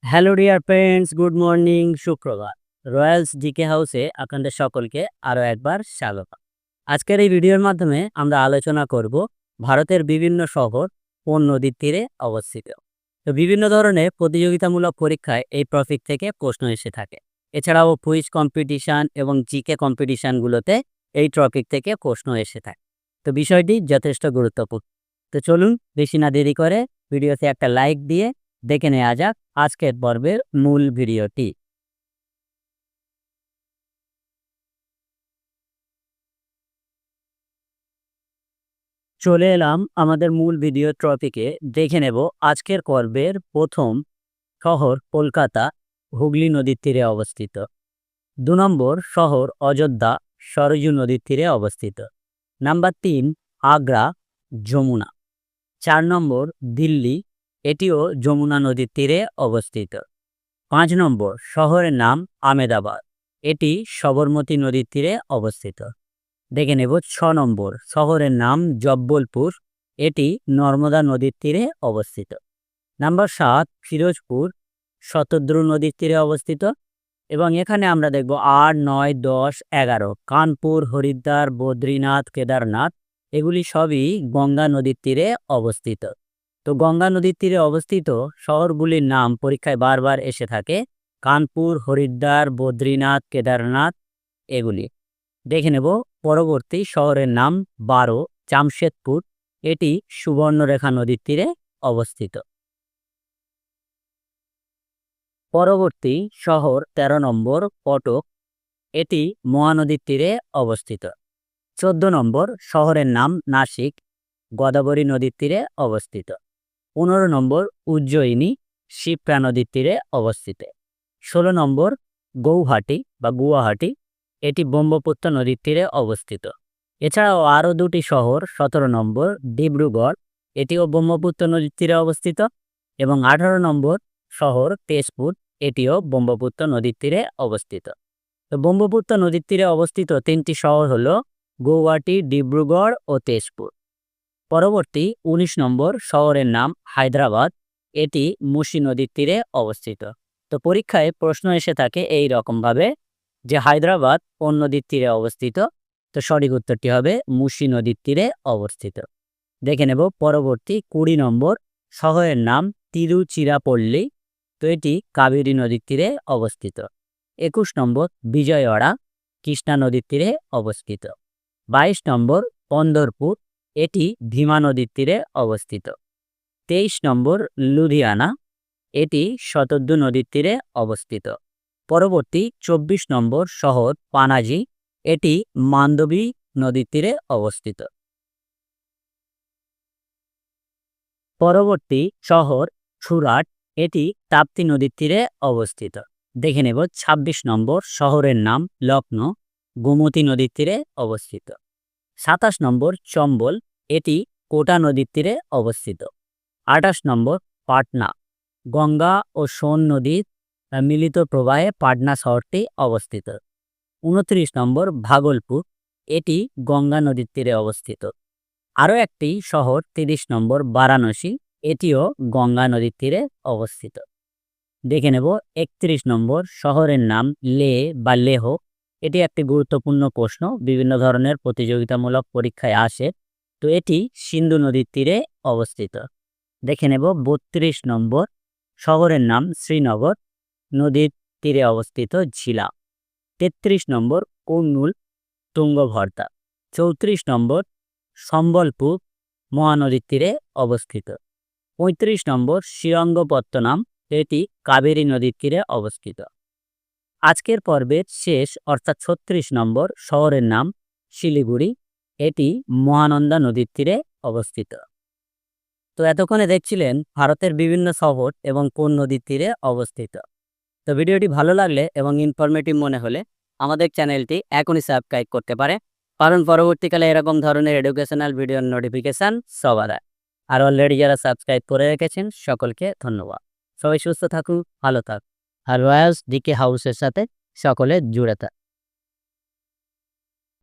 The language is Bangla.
Hello dear friends, good morning, সুপ্রভাত। রয়্যালস জিকে হাউসে আপনাদের সকলকে আরও একবার স্বাগত। আজকের এই ভিডিওর মাধ্যমে আমরা আলোচনা করব ভারতের বিভিন্ন শহর কোন নদীর তীরে অবস্থিত। তো বিভিন্ন ধরনের প্রতিযোগিতামূলক পরীক্ষায় এই টপিক থেকে প্রশ্ন এসে থাকে। এছাড়াও কুইজ কম্পিটিশান এবং জিকে কম্পিটিশানগুলোতে এই টপিক থেকে প্রশ্ন এসে থাকে। তো বিষয়টি যথেষ্ট গুরুত্বপূর্ণ। তো চলুন বেশি না দেরি করে ভিডিওতে একটা লাইক দিয়ে দেখে নেওয়া যাক আজকের পর্বের মূল ভিডিওটি। চলে এলাম আমাদের মূল ভিডিও টপিকে। দেখে নেব আজকের পর্বের প্রথম শহর কলকাতা, হুগলি নদীর তীরে অবস্থিত। ২ নম্বর শহর অযোধ্যা, সরযূ নদীর তীরে অবস্থিত। নাম্বার ৩ আগ্রা, যমুনা। ৪ নম্বর দিল্লি, এটিও যমুনা নদীর তীরে অবস্থিত। ৫ নম্বর শহরের নাম আমেদাবাদ, এটি সবরমতী নদীর তীরে অবস্থিত। দেখে নেব ৬ নম্বর শহরের নাম জব্বলপুর, এটি নর্মদা নদীর তীরে অবস্থিত। নাম্বার ৭ ফিরোজপুর, শতদ্রু নদীর তীরে অবস্থিত। এবং এখানে আমরা দেখব ৮, ৯, ১০, ১১ কানপুর, হরিদ্বার, বদ্রীনাথ, কেদারনাথ, এগুলি সবই গঙ্গা নদীর তীরে অবস্থিত। তো গঙ্গা নদীর তীরে অবস্থিত শহরগুলির নাম পরীক্ষায় বারবার এসে থাকে, কানপুর, হরিদ্বার, বদ্রীনাথ, কেদারনাথ, এগুলি। দেখে নেব পরবর্তী শহরের নাম বারো, জামশেদপুর, এটি সুবর্ণরেখা নদীর তীরে অবস্থিত। পরবর্তী শহর ১৩ নম্বর কটক, এটি মহানদীর তীরে অবস্থিত। ১৪ নম্বর শহরের নাম নাসিক, গোদাবরী নদীর তীরে অবস্থিত। ১৫ নম্বর উজ্জয়িনী, শিপ্রা নদীর তীরে অবস্থিত। ১৬ নম্বর গৌহাটি বা গুয়াহাটি, এটি ব্রহ্মপুত্র নদীর তীরে অবস্থিত। এছাড়াও আরও দুটি শহর ১৭ নম্বর ডিব্রুগড়, এটিও ব্রহ্মপুত্র নদীর তীরে অবস্থিত। এবং ১৮ নম্বর শহর তেজপুর, এটিও ব্রহ্মপুত্র নদীর তীরে অবস্থিত। তো ব্রহ্মপুত্র নদীর তীরে অবস্থিত ৩টি শহর হলো গৌহাটি, ডিব্রুগড় ও তেজপুর। পরবর্তী ১৯ নম্বর শহরের নাম হায়দ্রাবাদ, এটি মুসি নদীর তীরে অবস্থিত। তো পরীক্ষায় প্রশ্ন এসে থাকে এই রকমভাবে যে হায়দ্রাবাদ কোন নদীর তীরে অবস্থিত। তো সঠিক উত্তরটি হবে মুসি নদীর তীরে অবস্থিত। দেখে নেব পরবর্তী ২০ নম্বর শহরের নাম তিরুচিরাপল্লী, তো এটি কাবেরী নদীর তীরে অবস্থিত। ২১ নম্বর বিজয়ওয়াড়া, কৃষ্ণা নদীর তীরে অবস্থিত। ২২ নম্বর পন্দরপুর, এটি ভীমা নদীর তীরে অবস্থিত। ২৩ নম্বর লুধিয়ানা, এটি শতদ্রু নদীর তীরে অবস্থিত। পরবর্তী ২৪ নম্বর শহর পানাজি, এটি মান্ডবী নদীর তীরে অবস্থিত। পরবর্তী শহর সুরাট, এটি তাপ্তি নদীর তীরে অবস্থিত। দেখে নেব ২৬ নম্বর শহরের নাম লখনৌ, গোমতী নদীর তীরে অবস্থিত। ২৭ নম্বর চম্বল, এটি কোটা নদীর তীরে অবস্থিত। ২৮ নম্বর পাটনা, গঙ্গা ও সোন নদীর মিলিত প্রবাহে পাটনা শহরটি অবস্থিত। ২৯ নম্বর ভাগলপুর, এটি গঙ্গা নদীর তীরে অবস্থিত। আরও একটি শহর ৩০ নম্বর বারাণসী, এটিও গঙ্গা নদীর তীরে অবস্থিত। দেখে নেব ৩১ নম্বর শহরের নাম লে বা লেহ, এটি একটি গুরুত্বপূর্ণ প্রশ্ন, বিভিন্ন ধরনের প্রতিযোগিতামূলক পরীক্ষায় আসে। তো এটি সিন্ধু নদীর তীরে অবস্থিত। দেখে নেব ৩২ নম্বর শহরের নাম শ্রীনগর, নদীর তীরে অবস্থিত ঝিলা। ৩৩ নম্বর কর্নুল, তুঙ্গভদ্রা। ৩৪ নম্বর সম্বলপুর, মহানদীর তীরে অবস্থিত। ৩৫ নম্বর শ্রীরঙ্গপত্তনম, এটি কাবেরী নদীর তীরে অবস্থিত। আজকের পর্বের শেষ অর্থাৎ ৩৬ নম্বর শহরের নাম শিলিগুড়ি, এটি মহানন্দা নদীর তীরে অবস্থিত। তো এতক্ষণে দেখছিলেন ভারতের বিভিন্ন শহর এবং কোন নদীর তীরে অবস্থিত। তো ভিডিওটি ভালো লাগলে এবং ইনফরমেটিভ মনে হলে আমাদের চ্যানেলটি এখনই সাবস্ক্রাইব করতে পারে, কারণ পরবর্তীকালে এরকম ধরনের এডুকেশনাল ভিডিওর নোটিফিকেশান সবার আগে। আর অলরেডি যারা সাবস্ক্রাইব করে রেখেছেন সকলকে ধন্যবাদ। সবাই সুস্থ থাকুন, ভালো থাকুন, আর রয়্যালস জিকে হাউসের সাথে সকলে জুড়ে থাকুন।